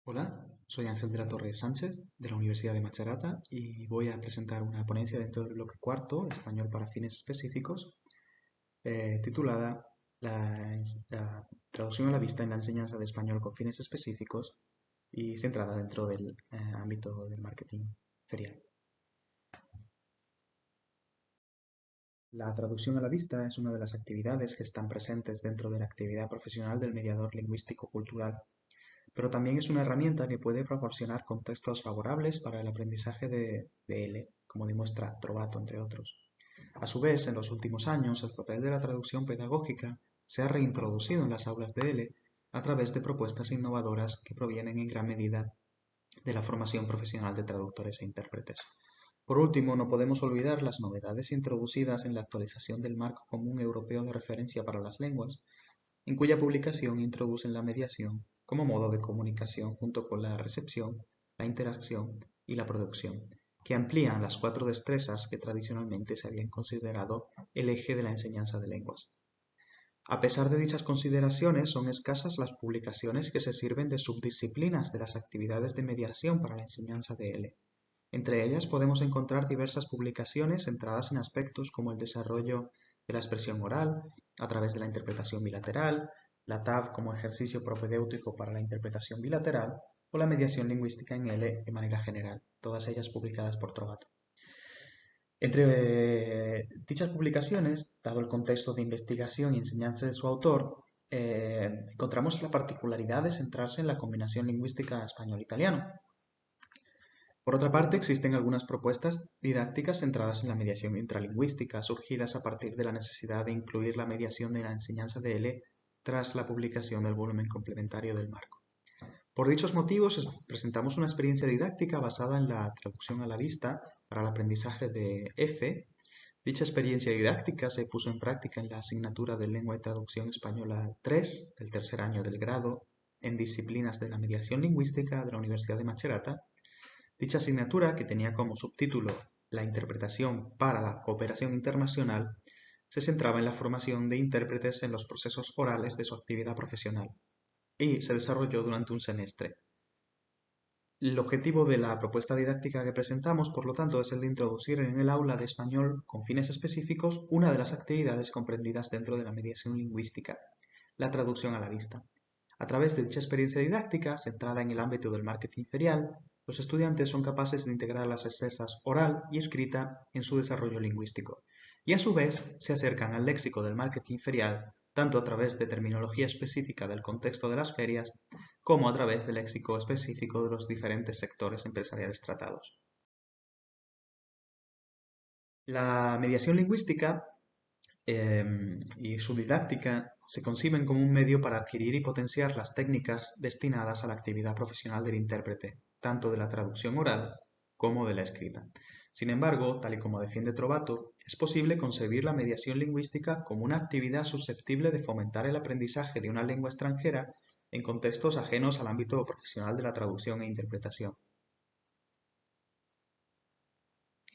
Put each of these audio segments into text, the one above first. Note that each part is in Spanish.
Hola, soy Ángel de la Torre Sánchez de la Universidad de Macerata y voy a presentar una ponencia dentro del bloque cuarto, Español para fines específicos, titulada la traducción a la vista en la enseñanza de español con fines específicos y centrada dentro del ámbito del marketing ferial. La traducción a la vista es una de las actividades que están presentes dentro de la actividad profesional del mediador lingüístico-cultural, pero también es una herramienta que puede proporcionar contextos favorables para el aprendizaje de L, como demuestra Trovato, entre otros. A su vez, en los últimos años, el papel de la traducción pedagógica se ha reintroducido en las aulas de L a través de propuestas innovadoras que provienen en gran medida de la formación profesional de traductores e intérpretes. Por último, no podemos olvidar las novedades introducidas en la actualización del Marco Común Europeo de Referencia para las Lenguas, en cuya publicación introducen la mediación como modo de comunicación junto con la recepción, la interacción y la producción, que amplían las cuatro destrezas que tradicionalmente se habían considerado el eje de la enseñanza de lenguas. A pesar de dichas consideraciones, son escasas las publicaciones que se sirven de subdisciplinas de las actividades de mediación para la enseñanza de L. Entre ellas podemos encontrar diversas publicaciones centradas en aspectos como el desarrollo de la expresión oral a través de la interpretación bilateral, la TAB como ejercicio propedéutico para la interpretación bilateral o la mediación lingüística en L de manera general, todas ellas publicadas por Trovato. Entre dichas publicaciones, dado el contexto de investigación y enseñanza de su autor, encontramos la particularidad de centrarse en la combinación lingüística español-italiano. Por otra parte, existen algunas propuestas didácticas centradas en la mediación intralingüística, surgidas a partir de la necesidad de incluir la mediación de la enseñanza de L tras la publicación del volumen complementario del marco. Por dichos motivos, presentamos una experiencia didáctica basada en la traducción a la vista para el aprendizaje de F. Dicha experiencia didáctica se puso en práctica en la asignatura de Lengua y Traducción Española 3 del tercer año del grado en disciplinas de la mediación lingüística de la Universidad de Macerata. Dicha asignatura, que tenía como subtítulo La interpretación para la cooperación internacional, se centraba en la formación de intérpretes en los procesos orales de su actividad profesional y se desarrolló durante un semestre. El objetivo de la propuesta didáctica que presentamos, por lo tanto, es el de introducir en el aula de español con fines específicos una de las actividades comprendidas dentro de la mediación lingüística, la traducción a la vista. A través de dicha experiencia didáctica, centrada en el ámbito del marketing ferial, los estudiantes son capaces de integrar las destrezas oral y escrita en su desarrollo lingüístico, y a su vez se acercan al léxico del marketing ferial tanto a través de terminología específica del contexto de las ferias, como a través del léxico específico de los diferentes sectores empresariales tratados. La mediación lingüística y su didáctica se conciben como un medio para adquirir y potenciar las técnicas destinadas a la actividad profesional del intérprete, tanto de la traducción oral como de la escrita. Sin embargo, tal y como defiende Trovato, es posible concebir la mediación lingüística como una actividad susceptible de fomentar el aprendizaje de una lengua extranjera en contextos ajenos al ámbito profesional de la traducción e interpretación.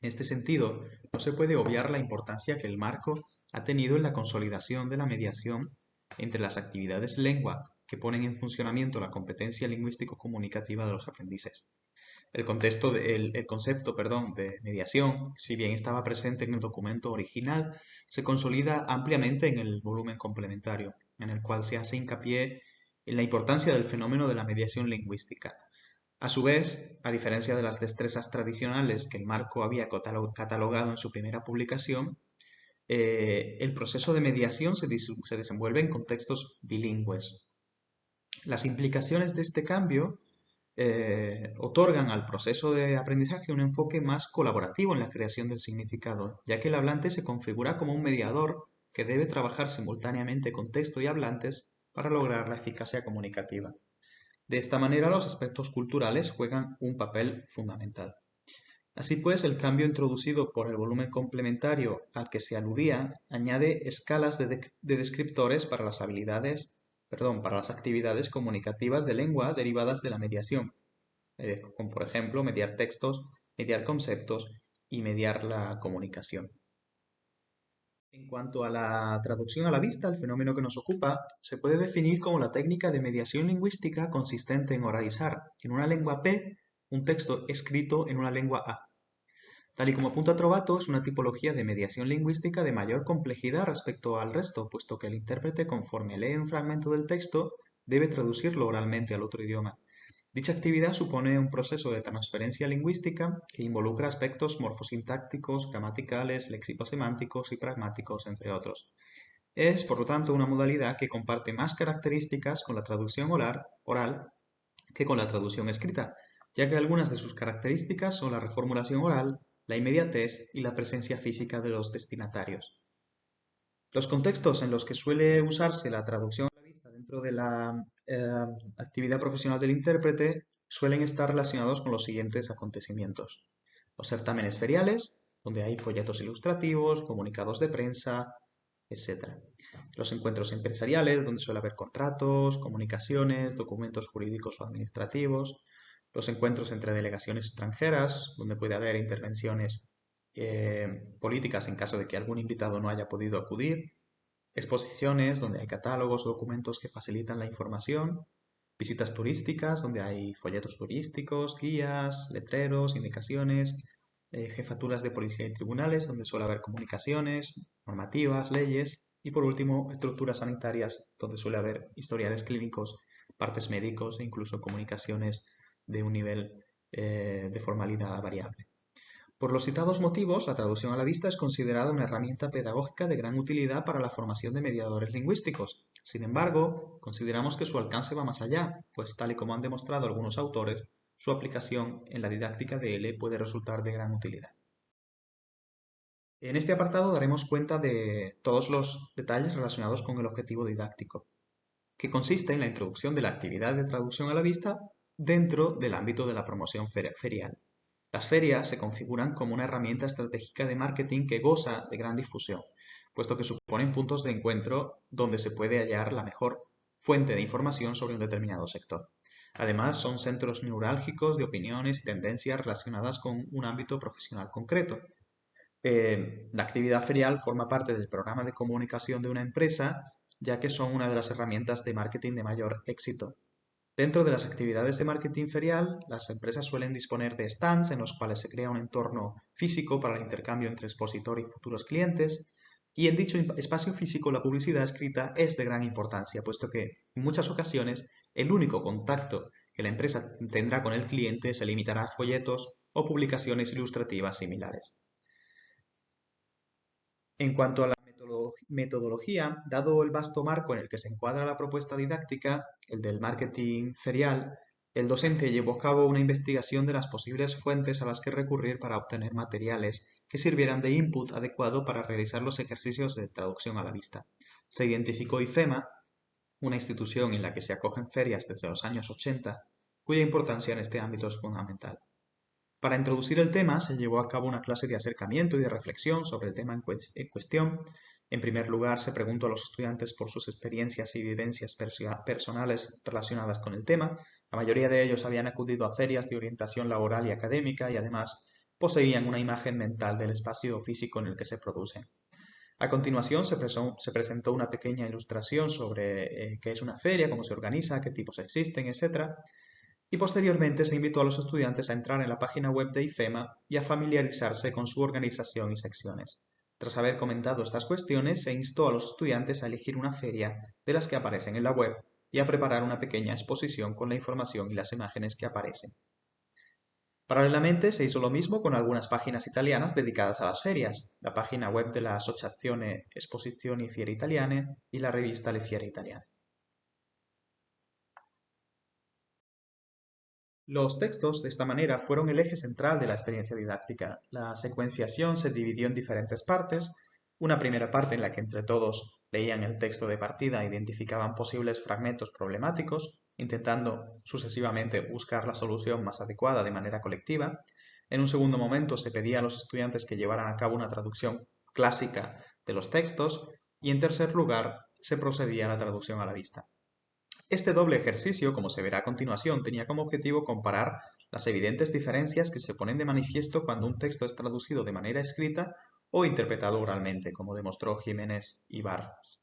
En este sentido, no se puede obviar la importancia que el marco ha tenido en la consolidación de la mediación entre las actividades lengua que ponen en funcionamiento la competencia lingüístico-comunicativa de los aprendices. El concepto de mediación, si bien estaba presente en el documento original, se consolida ampliamente en el volumen complementario, en el cual se hace hincapié en la importancia del fenómeno de la mediación lingüística. A su vez, a diferencia de las destrezas tradicionales que el marco había catalogado en su primera publicación, el proceso de mediación se desenvuelve en contextos bilingües. Las implicaciones de este cambio otorgan al proceso de aprendizaje un enfoque más colaborativo en la creación del significado, ya que el hablante se configura como un mediador que debe trabajar simultáneamente con texto y hablantes para lograr la eficacia comunicativa. De esta manera, los aspectos culturales juegan un papel fundamental. Así pues, el cambio introducido por el volumen complementario al que se aludía añade escalas de descriptores para las para las actividades comunicativas de lengua derivadas de la mediación, como por ejemplo mediar textos, mediar conceptos y mediar la comunicación. En cuanto a la traducción a la vista, el fenómeno que nos ocupa se puede definir como la técnica de mediación lingüística consistente en oralizar en una lengua P un texto escrito en una lengua A. Tal y como apunta Trovato, es una tipología de mediación lingüística de mayor complejidad respecto al resto, puesto que el intérprete, conforme lee un fragmento del texto, debe traducirlo oralmente al otro idioma. Dicha actividad supone un proceso de transferencia lingüística que involucra aspectos morfosintácticos, gramaticales, léxico-semánticos y pragmáticos, entre otros. Es, por lo tanto, una modalidad que comparte más características con la traducción oral que con la traducción escrita, ya que algunas de sus características son la reformulación oral, la inmediatez y la presencia física de los destinatarios. Los contextos en los que suele usarse la traducción a la vista dentro de la actividad profesional del intérprete suelen estar relacionados con los siguientes acontecimientos. Los certámenes feriales, donde hay folletos ilustrativos, comunicados de prensa, etc. Los encuentros empresariales, donde suele haber contratos, comunicaciones, documentos jurídicos o administrativos. Los encuentros entre delegaciones extranjeras, donde puede haber intervenciones políticas en caso de que algún invitado no haya podido acudir. Exposiciones, donde hay catálogos o documentos que facilitan la información. Visitas turísticas, donde hay folletos turísticos, guías, letreros, indicaciones. Jefaturas de policía y tribunales, donde suele haber comunicaciones, normativas, leyes. Y por último, estructuras sanitarias, donde suele haber historiales clínicos, partes médicos e incluso comunicaciones de un nivel de formalidad variable. Por los citados motivos, la traducción a la vista es considerada una herramienta pedagógica de gran utilidad para la formación de mediadores lingüísticos. Sin embargo, consideramos que su alcance va más allá, pues tal y como han demostrado algunos autores, su aplicación en la didáctica de L puede resultar de gran utilidad. En este apartado daremos cuenta de todos los detalles relacionados con el objetivo didáctico, que consiste en la introducción de la actividad de traducción a la vista dentro del ámbito de la promoción ferial. Las ferias se configuran como una herramienta estratégica de marketing que goza de gran difusión, puesto que suponen puntos de encuentro donde se puede hallar la mejor fuente de información sobre un determinado sector. Además, son centros neurálgicos de opiniones y tendencias relacionadas con un ámbito profesional concreto. La actividad ferial forma parte del programa de comunicación de una empresa, ya que son una de las herramientas de marketing de mayor éxito. Dentro de las actividades de marketing ferial, las empresas suelen disponer de stands en los cuales se crea un entorno físico para el intercambio entre expositor y futuros clientes, y en dicho espacio físico la publicidad escrita es de gran importancia, puesto que en muchas ocasiones el único contacto que la empresa tendrá con el cliente se limitará a folletos o publicaciones ilustrativas similares. En cuanto a la metodología, dado el vasto marco en el que se encuadra la propuesta didáctica, el del marketing ferial, el docente llevó a cabo una investigación de las posibles fuentes a las que recurrir para obtener materiales que sirvieran de input adecuado para realizar los ejercicios de traducción a la vista. Se identificó IFEMA, una institución en la que se acogen ferias desde los años 80, cuya importancia en este ámbito es fundamental. Para introducir el tema se llevó a cabo una clase de acercamiento y de reflexión sobre el tema en cuestión. En primer lugar, se preguntó a los estudiantes por sus experiencias y vivencias personales relacionadas con el tema. La mayoría de ellos habían acudido a ferias de orientación laboral y académica y además poseían una imagen mental del espacio físico en el que se producen. A continuación se presentó una pequeña ilustración sobre qué es una feria, cómo se organiza, qué tipos existen, etc. Y posteriormente se invitó a los estudiantes a entrar en la página web de IFEMA y a familiarizarse con su organización y secciones. Tras haber comentado estas cuestiones, se instó a los estudiantes a elegir una feria de las que aparecen en la web y a preparar una pequeña exposición con la información y las imágenes que aparecen. Paralelamente se hizo lo mismo con algunas páginas italianas dedicadas a las ferias, la página web de la Associazione Esposizioni Fiere Italiane y la revista Le Fiere Italiane. Los textos, de esta manera, fueron el eje central de la experiencia didáctica. La secuenciación se dividió en diferentes partes. Una primera parte en la que entre todos leían el texto de partida e identificaban posibles fragmentos problemáticos, intentando sucesivamente buscar la solución más adecuada de manera colectiva. En un segundo momento se pedía a los estudiantes que llevaran a cabo una traducción clásica de los textos y en tercer lugar se procedía a la traducción a la vista. Este doble ejercicio, como se verá a continuación, tenía como objetivo comparar las evidentes diferencias que se ponen de manifiesto cuando un texto es traducido de manera escrita o interpretado oralmente, como demostró Jiménez y Barros.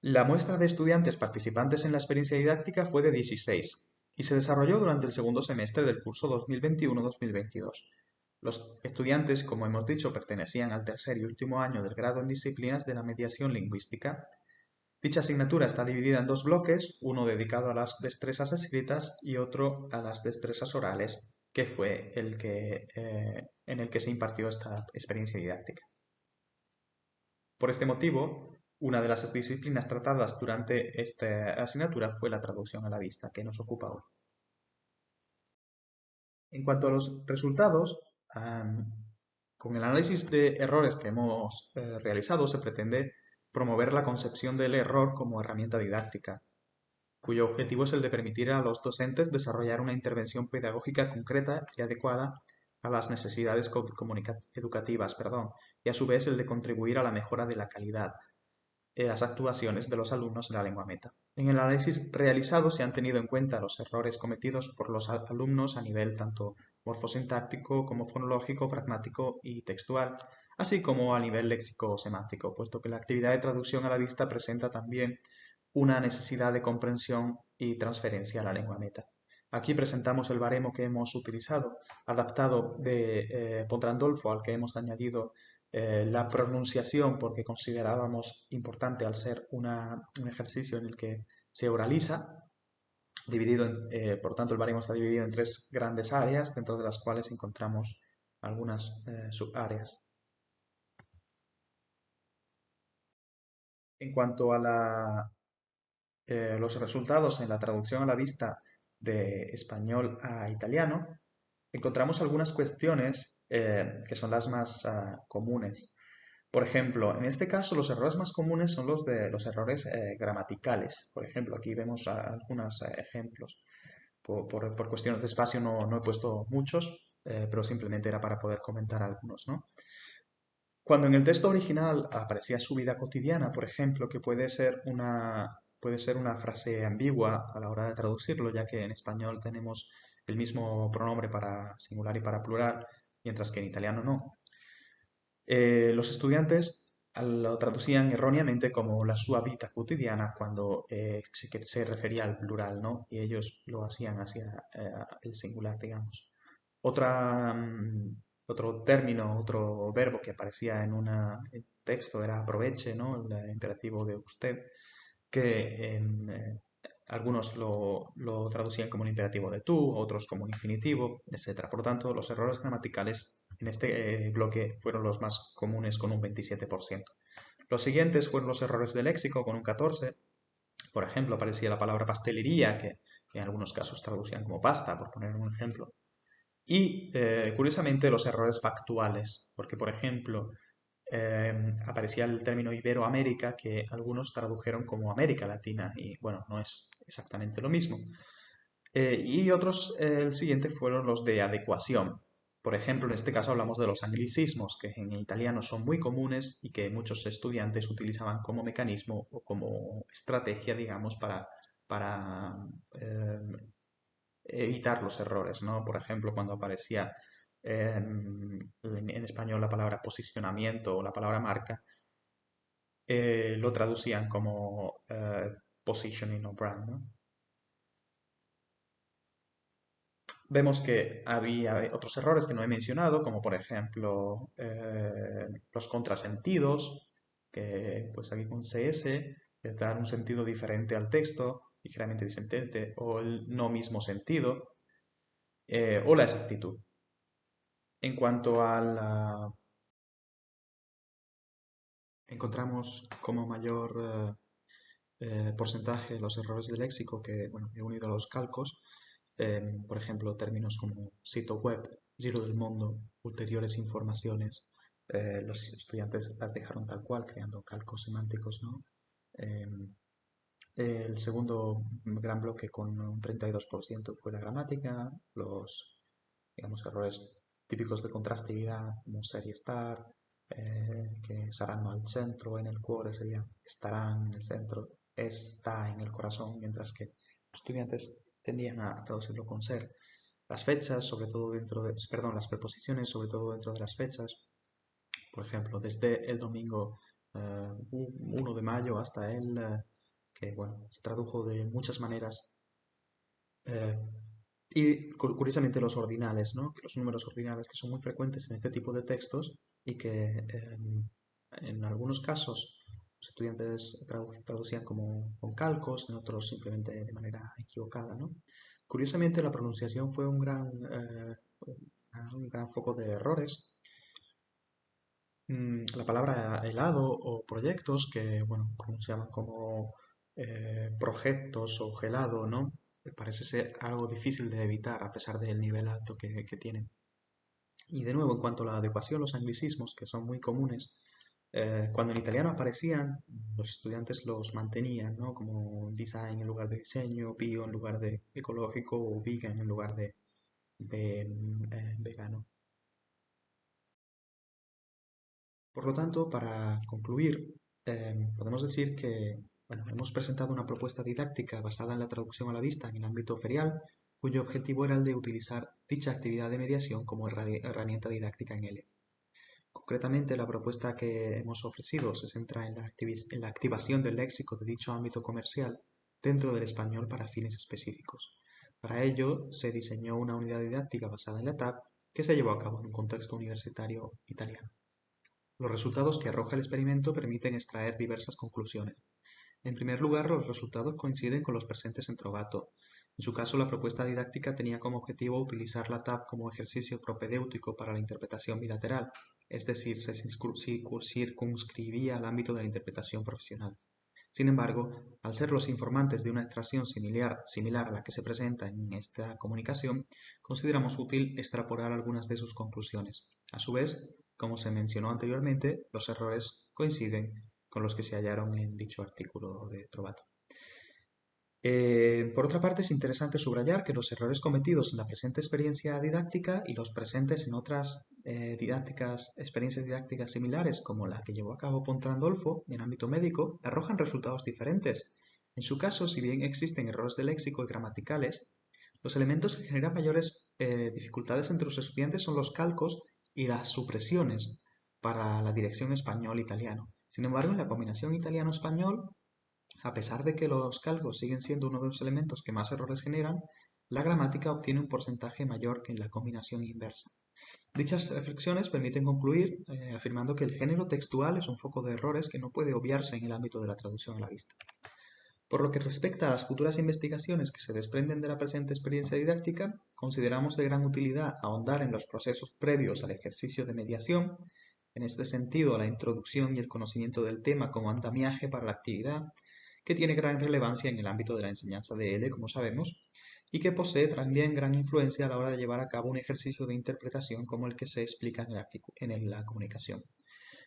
La muestra de estudiantes participantes en la experiencia didáctica fue de 16 y se desarrolló durante el segundo semestre del curso 2021-2022. Los estudiantes, como hemos dicho, pertenecían al tercer y último año del grado en disciplinas de la mediación lingüística. Dicha asignatura está dividida en dos bloques, uno dedicado a las destrezas escritas y otro a las destrezas orales, que fue en el que se impartió esta experiencia didáctica. Por este motivo, una de las disciplinas tratadas durante esta asignatura fue la traducción a la vista, que nos ocupa hoy. En cuanto a los resultados, con el análisis de errores que hemos realizado se pretende promover la concepción del error como herramienta didáctica, cuyo objetivo es el de permitir a los docentes desarrollar una intervención pedagógica concreta y adecuada a las necesidades educativas, y a su vez el de contribuir a la mejora de la calidad de las actuaciones de los alumnos en la lengua meta. En el análisis realizado se han tenido en cuenta los errores cometidos por los alumnos a nivel tanto morfosintáctico como fonológico, pragmático y textual, así como a nivel léxico-semántico, puesto que la actividad de traducción a la vista presenta también una necesidad de comprensión y transferencia a la lengua meta. Aquí presentamos el baremo que hemos utilizado, adaptado de Pontandolfo, al que hemos añadido la pronunciación porque considerábamos importante al ser un ejercicio en el que se oraliza, por tanto el baremo está dividido en tres grandes áreas, dentro de las cuales encontramos algunas subáreas. En cuanto a los resultados en la traducción a la vista de español a italiano, encontramos algunas cuestiones que son las más comunes. Por ejemplo, en este caso los errores más comunes son los de los errores gramaticales. Por ejemplo, aquí vemos algunos ejemplos. Por cuestiones de espacio no he puesto muchos, pero simplemente era para poder comentar algunos, ¿no? Cuando en el texto original aparecía su vida cotidiana, por ejemplo, que puede ser una frase ambigua a la hora de traducirlo, ya que en español tenemos el mismo pronombre para singular y para plural, mientras que en italiano no. Los estudiantes lo traducían erróneamente como la sua vita quotidiana cuando se refería al plural, ¿no? Y ellos lo hacían hacia el singular, digamos. Otro término, otro verbo que aparecía en un texto era aproveche, ¿no? El imperativo de usted, que algunos lo traducían como un imperativo de tú, otros como un infinitivo, etc. Por lo tanto, los errores gramaticales en este bloque fueron los más comunes con un 27%. Los siguientes fueron los errores de léxico con un 14%. Por ejemplo, aparecía la palabra pastelería, que en algunos casos traducían como pasta, por poner un ejemplo. Y, curiosamente, los errores factuales, porque, por ejemplo, aparecía el término Iberoamérica que algunos tradujeron como América Latina y bueno, no es exactamente lo mismo. Y otros, el siguiente fueron los de adecuación. Por ejemplo, en este caso hablamos de los anglicismos, que en italiano son muy comunes y que muchos estudiantes utilizaban como mecanismo o como estrategia, digamos, para evitar los errores, ¿no? Por ejemplo, cuando aparecía en español la palabra posicionamiento o la palabra marca, lo traducían como positioning o brand, ¿no? Vemos que había otros errores que no he mencionado, como por ejemplo los contrasentidos, que pues aquí con CS dar un sentido diferente al texto, ligeramente disidente, o el no mismo sentido, o la exactitud. En cuanto a la... Encontramos como mayor porcentaje los errores de léxico que, bueno, he unido a los calcos. Por ejemplo, términos como sitio web, giro del mundo, ulteriores informaciones. Los estudiantes las dejaron tal cual, creando calcos semánticos, ¿no? El segundo gran bloque con un 32% fue la gramática, los, digamos, errores típicos de contrastividad, como ser y estar, que saranno al centro, en el cuore sería estarán en el centro, está en el corazón, mientras que los estudiantes tendían a traducirlo con ser. Las fechas, sobre todo dentro de, perdón, las preposiciones, sobre todo dentro de las fechas, Por ejemplo, desde el domingo 1 de mayo hasta que bueno, se tradujo de muchas maneras. eh, y curiosamente los ordinales, ¿no? Que los números ordinales que son muy frecuentes en este tipo de textos y que en algunos casos los estudiantes traducían como con calcos, en otros simplemente de manera equivocada, ¿no? Curiosamente la pronunciación fue un gran foco de errores. La palabra helado o proyectos que, bueno, pronunciaban como proyectos o gelado, ¿no? Parece ser algo difícil de evitar a pesar del nivel alto que tienen. Y de nuevo, en cuanto a la adecuación, los anglicismos, que son muy comunes, cuando en italiano aparecían, los estudiantes los mantenían, ¿no? Como design en lugar de diseño, bio en lugar de ecológico o vegan en lugar de vegano. Por lo tanto, para concluir, podemos decir que bueno, hemos presentado una propuesta didáctica basada en la traducción a la vista en el ámbito ferial, cuyo objetivo era el de utilizar dicha actividad de mediación como herramienta didáctica en L. Concretamente, la propuesta que hemos ofrecido se centra en la activación del léxico de dicho ámbito comercial dentro del español para fines específicos. Para ello, se diseñó una unidad didáctica basada en la TAP que se llevó a cabo en un contexto universitario italiano. Los resultados que arroja el experimento permiten extraer diversas conclusiones. En primer lugar, los resultados coinciden con los presentes en Trovato. En su caso, la propuesta didáctica tenía como objetivo utilizar la TAP como ejercicio propedéutico para la interpretación bilateral, es decir, se circunscribía al ámbito de la interpretación profesional. Sin embargo, al ser los informantes de una extracción similar a la que se presenta en esta comunicación, consideramos útil extrapolar algunas de sus conclusiones. A su vez, como se mencionó anteriormente, los errores coinciden con los que se hallaron en dicho artículo de Trovato. Por otra parte, es interesante subrayar que los errores cometidos en la presente experiencia didáctica y los presentes en otras experiencias didácticas similares, como la que llevó a cabo Pontrandolfo en ámbito médico, arrojan resultados diferentes. En su caso, si bien existen errores de léxico y gramaticales, los elementos que generan mayores dificultades entre los estudiantes son los calcos y las supresiones para la dirección español-italiano. Sin embargo, en la combinación italiano-español, a pesar de que los calcos siguen siendo uno de los elementos que más errores generan, la gramática obtiene un porcentaje mayor que en la combinación inversa. Dichas reflexiones permiten concluir afirmando que el género textual es un foco de errores que no puede obviarse en el ámbito de la traducción a la vista. Por lo que respecta a las futuras investigaciones que se desprenden de la presente experiencia didáctica, consideramos de gran utilidad ahondar en los procesos previos al ejercicio de mediación, en este sentido la introducción y el conocimiento del tema como andamiaje para la actividad, que tiene gran relevancia en el ámbito de la enseñanza de L, como sabemos, y que posee también gran influencia a la hora de llevar a cabo un ejercicio de interpretación como el que se explica en la comunicación.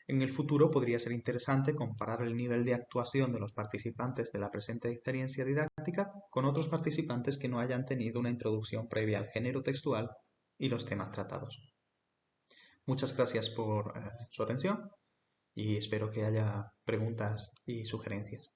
En el futuro podría ser interesante comparar el nivel de actuación de los participantes de la presente experiencia didáctica con otros participantes que no hayan tenido una introducción previa al género textual y los temas tratados. Muchas gracias por su atención y espero que haya preguntas y sugerencias.